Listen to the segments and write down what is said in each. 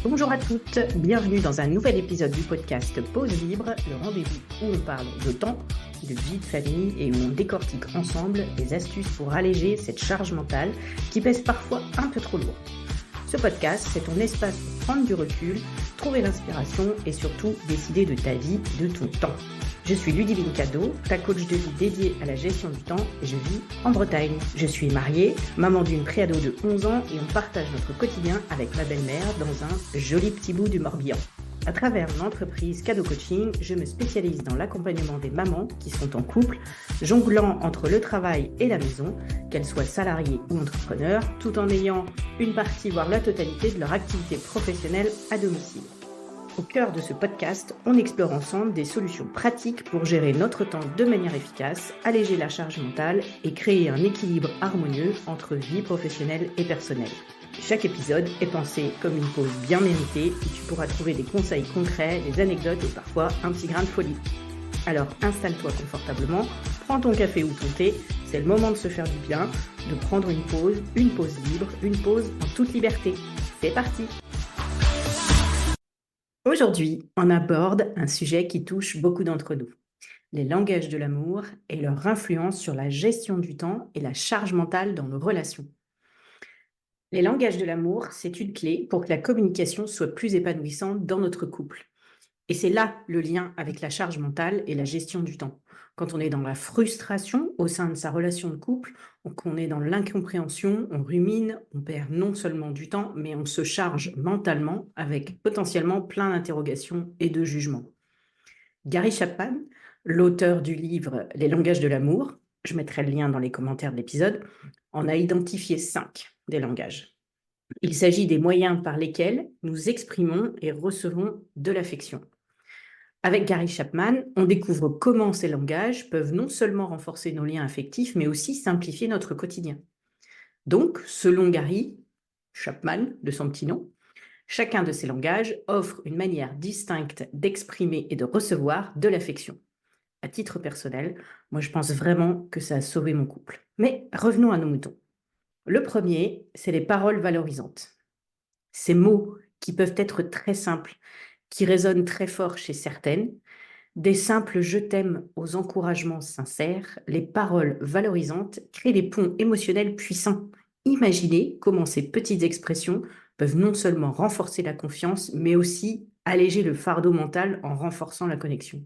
Bonjour à toutes, bienvenue dans un nouvel épisode du podcast Pause Libre, le rendez-vous où on parle de temps, de vie de famille et où on décortique ensemble des astuces pour alléger cette charge mentale qui pèse parfois un peu trop lourd. Ce podcast, c'est ton espace pour prendre du recul, trouver l'inspiration et surtout décider de ta vie, de ton temps. Je suis Ludivine Cadeau, ta coach de vie dédiée à la gestion du temps et je vis en Bretagne. Je suis mariée, maman d'une préado de 11 ans et on partage notre quotidien avec ma belle-mère dans un joli petit bout du Morbihan. À travers mon entreprise Cadeau Coaching, je me spécialise dans l'accompagnement des mamans qui sont en couple, jonglant entre le travail et la maison, qu'elles soient salariées ou entrepreneurs, tout en ayant une partie, voire la totalité de leur activité professionnelle à domicile. Au cœur de ce podcast, on explore ensemble des solutions pratiques pour gérer notre temps de manière efficace, alléger la charge mentale et créer un équilibre harmonieux entre vie professionnelle et personnelle. Chaque épisode est pensé comme une pause bien méritée où tu pourras trouver des conseils concrets, des anecdotes et parfois un petit grain de folie. Alors installe-toi confortablement, prends ton café ou ton thé, c'est le moment de se faire du bien, de prendre une pause libre, une pause en toute liberté. C'est parti! Aujourd'hui, on aborde un sujet qui touche beaucoup d'entre nous, les langages de l'amour et leur influence sur la gestion du temps et la charge mentale dans nos relations. Les langages de l'amour, c'est une clé pour que la communication soit plus épanouissante dans notre couple. Et c'est là le lien avec la charge mentale et la gestion du temps. Quand on est dans la frustration au sein de sa relation de couple, ou qu'on est dans l'incompréhension, on rumine, on perd non seulement du temps, mais on se charge mentalement avec potentiellement plein d'interrogations et de jugements. Gary Chapman, l'auteur du livre Les langages de l'amour, je mettrai le lien dans les commentaires de l'épisode, en a identifié 5 des langages. Il s'agit des moyens par lesquels nous exprimons et recevons de l'affection. Avec Gary Chapman, on découvre comment ces langages peuvent non seulement renforcer nos liens affectifs, mais aussi simplifier notre quotidien. Donc, selon Gary Chapman, de son petit nom, chacun de ces langages offre une manière distincte d'exprimer et de recevoir de l'affection. À titre personnel, moi je pense vraiment que ça a sauvé mon couple. Mais revenons à nos moutons. Le premier, c'est les paroles valorisantes. Ces mots qui peuvent être très simples, qui résonnent très fort chez certaines, des simples je t'aime aux encouragements sincères, les paroles valorisantes créent des ponts émotionnels puissants. Imaginez comment ces petites expressions peuvent non seulement renforcer la confiance, mais aussi alléger le fardeau mental en renforçant la connexion.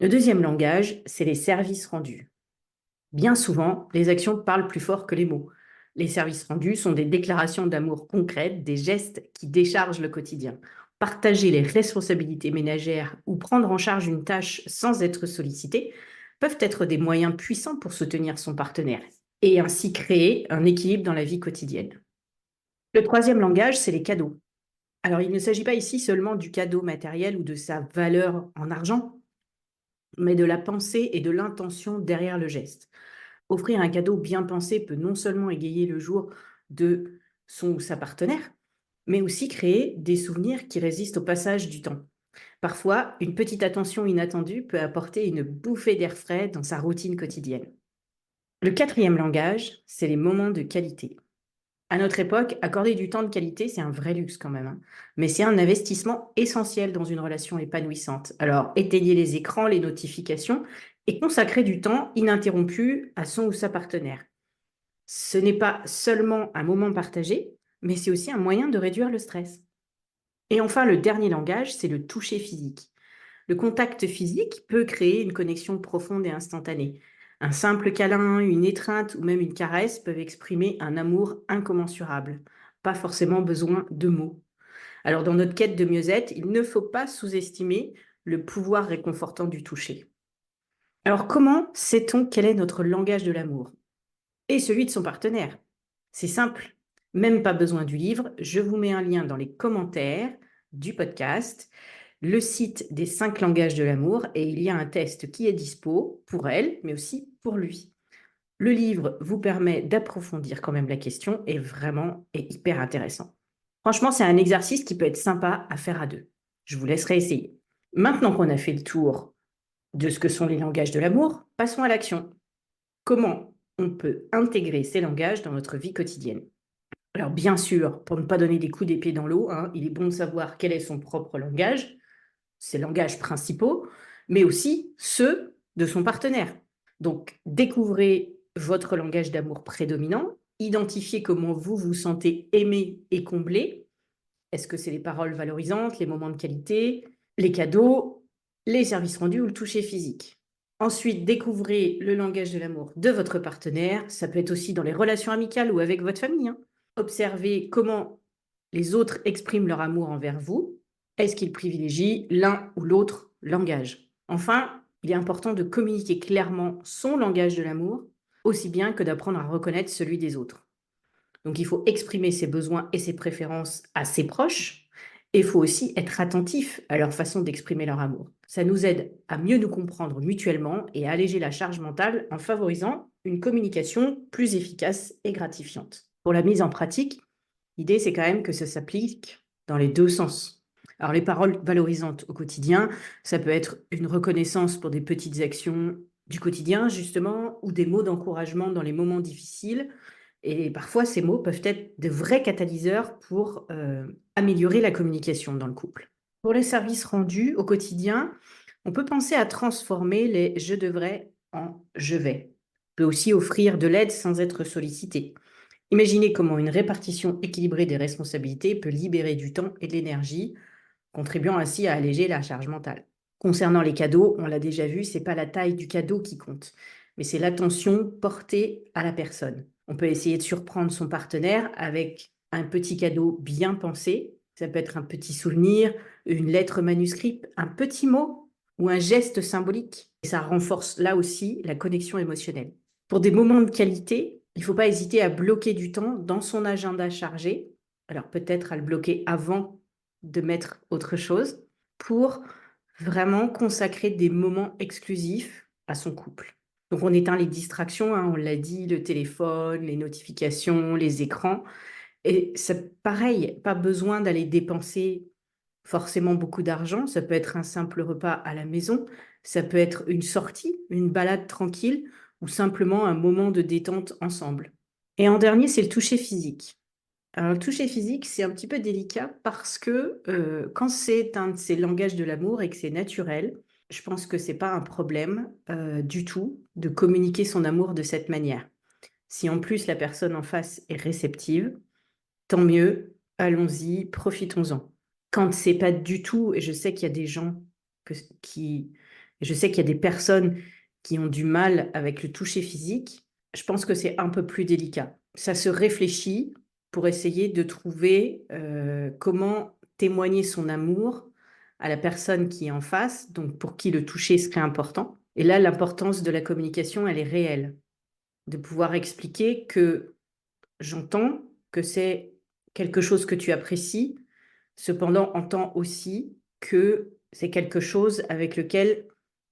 Le deuxième langage, c'est les services rendus. Bien souvent, les actions parlent plus fort que les mots. Les services rendus sont des déclarations d'amour concrètes, des gestes qui déchargent le quotidien. Partager les responsabilités ménagères ou prendre en charge une tâche sans être sollicité peuvent être des moyens puissants pour soutenir son partenaire et ainsi créer un équilibre dans la vie quotidienne. Le troisième langage, c'est les cadeaux. Alors, il ne s'agit pas ici seulement du cadeau matériel ou de sa valeur en argent, mais de la pensée et de l'intention derrière le geste. Offrir un cadeau bien pensé peut non seulement égayer le jour de son ou sa partenaire, mais aussi créer des souvenirs qui résistent au passage du temps. Parfois, une petite attention inattendue peut apporter une bouffée d'air frais dans sa routine quotidienne. Le quatrième langage, c'est les moments de qualité. À notre époque, accorder du temps de qualité, c'est un vrai luxe quand même, hein. Mais c'est un investissement essentiel dans une relation épanouissante. Alors, éteignez les écrans, les notifications et consacrez du temps ininterrompu à son ou sa partenaire. Ce n'est pas seulement un moment partagé, mais c'est aussi un moyen de réduire le stress. Et enfin, le dernier langage, c'est le toucher physique. Le contact physique peut créer une connexion profonde et instantanée. Un simple câlin, une étreinte ou même une caresse peuvent exprimer un amour incommensurable. Pas forcément besoin de mots. Alors, dans notre quête de mieux-être, il ne faut pas sous-estimer le pouvoir réconfortant du toucher. Alors, comment sait-on quel est notre langage de l'amour et celui de son partenaire? C'est simple, même pas besoin du livre. Je vous mets un lien dans les commentaires du podcast, le site des 5 langages de l'amour, et il y a un test qui est dispo pour elle, mais aussi pour lui. Le livre vous permet d'approfondir quand même la question et vraiment est hyper intéressant. Franchement, c'est un exercice qui peut être sympa à faire à deux. Je vous laisserai essayer. Maintenant qu'on a fait le tour de ce que sont les langages de l'amour, passons à l'action. Comment on peut intégrer ces langages dans notre vie quotidienne? Alors bien sûr, pour ne pas donner des coups d'épée dans l'eau, il est bon de savoir quel est son propre langage, ses langages principaux, mais aussi ceux de son partenaire. Donc découvrez votre langage d'amour prédominant, identifiez comment vous vous sentez aimé et comblé. Est-ce que c'est les paroles valorisantes, les moments de qualité, les cadeaux, les services rendus ou le toucher physique? Ensuite, découvrez le langage de l'amour de votre partenaire. Ça peut être aussi dans les relations amicales ou avec votre famille. Observez comment les autres expriment leur amour envers vous. Est-ce qu'ils privilégient l'un ou l'autre langage? Enfin, il est important de communiquer clairement son langage de l'amour, aussi bien que d'apprendre à reconnaître celui des autres. Donc, il faut exprimer ses besoins et ses préférences à ses proches. Et il faut aussi être attentif à leur façon d'exprimer leur amour. Ça nous aide à mieux nous comprendre mutuellement et à alléger la charge mentale en favorisant une communication plus efficace et gratifiante. Pour la mise en pratique, l'idée, c'est quand même que ça s'applique dans les deux sens. Alors, les paroles valorisantes au quotidien, ça peut être une reconnaissance pour des petites actions du quotidien, justement, ou des mots d'encouragement dans les moments difficiles. Et parfois, ces mots peuvent être de vrais catalyseurs pour améliorer la communication dans le couple. Pour les services rendus au quotidien, on peut penser à transformer les je devrais en je vais. On peut aussi offrir de l'aide sans être sollicité. Imaginez comment une répartition équilibrée des responsabilités peut libérer du temps et de l'énergie, contribuant ainsi à alléger la charge mentale. Concernant les cadeaux, on l'a déjà vu, c'est pas la taille du cadeau qui compte, mais c'est l'attention portée à la personne. On peut essayer de surprendre son partenaire avec un petit cadeau bien pensé. Ça peut être un petit souvenir, une lettre manuscrite, un petit mot ou un geste symbolique. Et ça renforce là aussi la connexion émotionnelle. Pour des moments de qualité, il ne faut pas hésiter à bloquer du temps dans son agenda chargé. Alors peut-être à le bloquer avant de mettre autre chose pour vraiment consacrer des moments exclusifs à son couple. Donc on éteint les distractions, on l'a dit, le téléphone, les notifications, les écrans. Et c'est pareil, pas besoin d'aller dépenser forcément beaucoup d'argent. Ça peut être un simple repas à la maison, ça peut être une sortie, une balade tranquille ou simplement un moment de détente ensemble. Et en dernier, c'est le toucher physique. Alors, le toucher physique, c'est un petit peu délicat parce que quand c'est un de ces langages de l'amour et que c'est naturel, je pense que c'est pas un problème du tout de communiquer son amour de cette manière. Si en plus la personne en face est réceptive, tant mieux, allons-y, profitons-en. Quand c'est pas du tout, et je sais qu'il y a des gens je sais qu'il y a des personnes qui ont du mal avec le toucher physique, je pense que c'est un peu plus délicat. Ça se réfléchit pour essayer de trouver comment témoigner son amour à la personne qui est en face, donc pour qui le toucher serait important. Et là, l'importance de la communication, elle est réelle. De pouvoir expliquer que j'entends que c'est quelque chose que tu apprécies, cependant entends aussi que c'est quelque chose avec lequel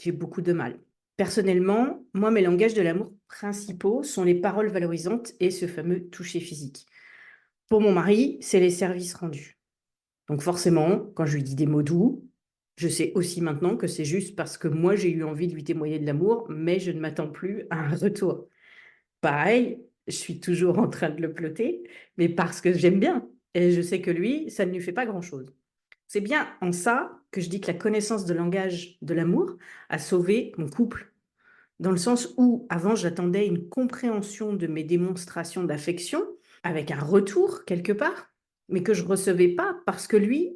j'ai beaucoup de mal. Personnellement, moi, mes langages de l'amour principaux sont les paroles valorisantes et ce fameux toucher physique. Pour mon mari, c'est les services rendus. Donc forcément, quand je lui dis des mots doux, je sais aussi maintenant que c'est juste parce que moi, j'ai eu envie de lui témoigner de l'amour, mais je ne m'attends plus à un retour. Pareil, je suis toujours en train de le ploter, mais parce que j'aime bien. Et je sais que lui, ça ne lui fait pas grand-chose. C'est bien en ça que je dis que la connaissance de langage de l'amour a sauvé mon couple. Dans le sens où, avant, j'attendais une compréhension de mes démonstrations d'affection, avec un retour quelque part, mais que je ne recevais pas parce que lui,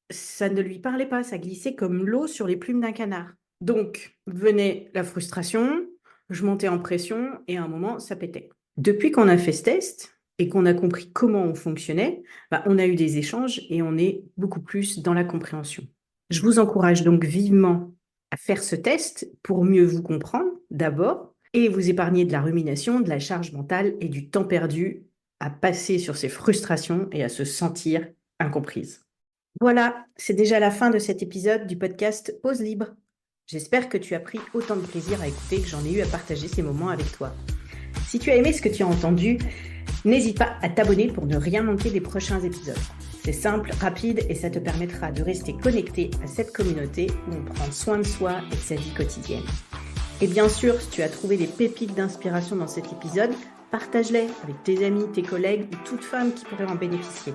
ça ne lui parlait pas, ça glissait comme l'eau sur les plumes d'un canard. Donc, venait la frustration, je montais en pression et à un moment, ça pétait. Depuis qu'on a fait ce test et qu'on a compris comment on fonctionnait, on a eu des échanges et on est beaucoup plus dans la compréhension. Je vous encourage donc vivement à faire ce test pour mieux vous comprendre d'abord et vous épargner de la rumination, de la charge mentale et du temps perdu à passer sur ces frustrations et à se sentir incomprise. Voilà, c'est déjà la fin de cet épisode du podcast Pause Libre. J'espère que tu as pris autant de plaisir à écouter que j'en ai eu à partager ces moments avec toi. Si tu as aimé ce que tu as entendu, n'hésite pas à t'abonner pour ne rien manquer des prochains épisodes. C'est simple, rapide et ça te permettra de rester connecté à cette communauté où on prend soin de soi et de sa vie quotidienne. Et bien sûr, si tu as trouvé des pépites d'inspiration dans cet épisode, Partage-les avec tes amis, tes collègues ou toute femme qui pourrait en bénéficier.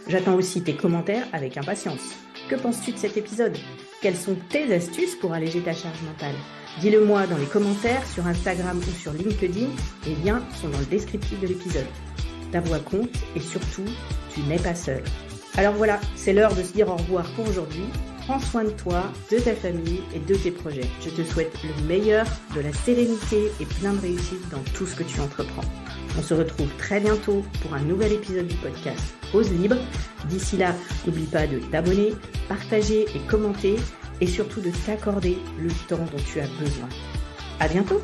J'attends aussi tes commentaires avec impatience. Que penses-tu de cet épisode ? Quelles sont tes astuces pour alléger ta charge mentale ? Dis-le moi dans les commentaires sur Instagram ou sur LinkedIn. Les liens sont dans le descriptif de l'épisode. Ta voix compte et surtout, tu n'es pas seul. Alors voilà, c'est l'heure de se dire au revoir pour aujourd'hui. Prends soin de toi, de ta famille et de tes projets. Je te souhaite le meilleur, de la sérénité et plein de réussite dans tout ce que tu entreprends. On se retrouve très bientôt pour un nouvel épisode du podcast Ose Libre. D'ici là, n'oublie pas de t'abonner, partager et commenter et surtout de t'accorder le temps dont tu as besoin. À bientôt!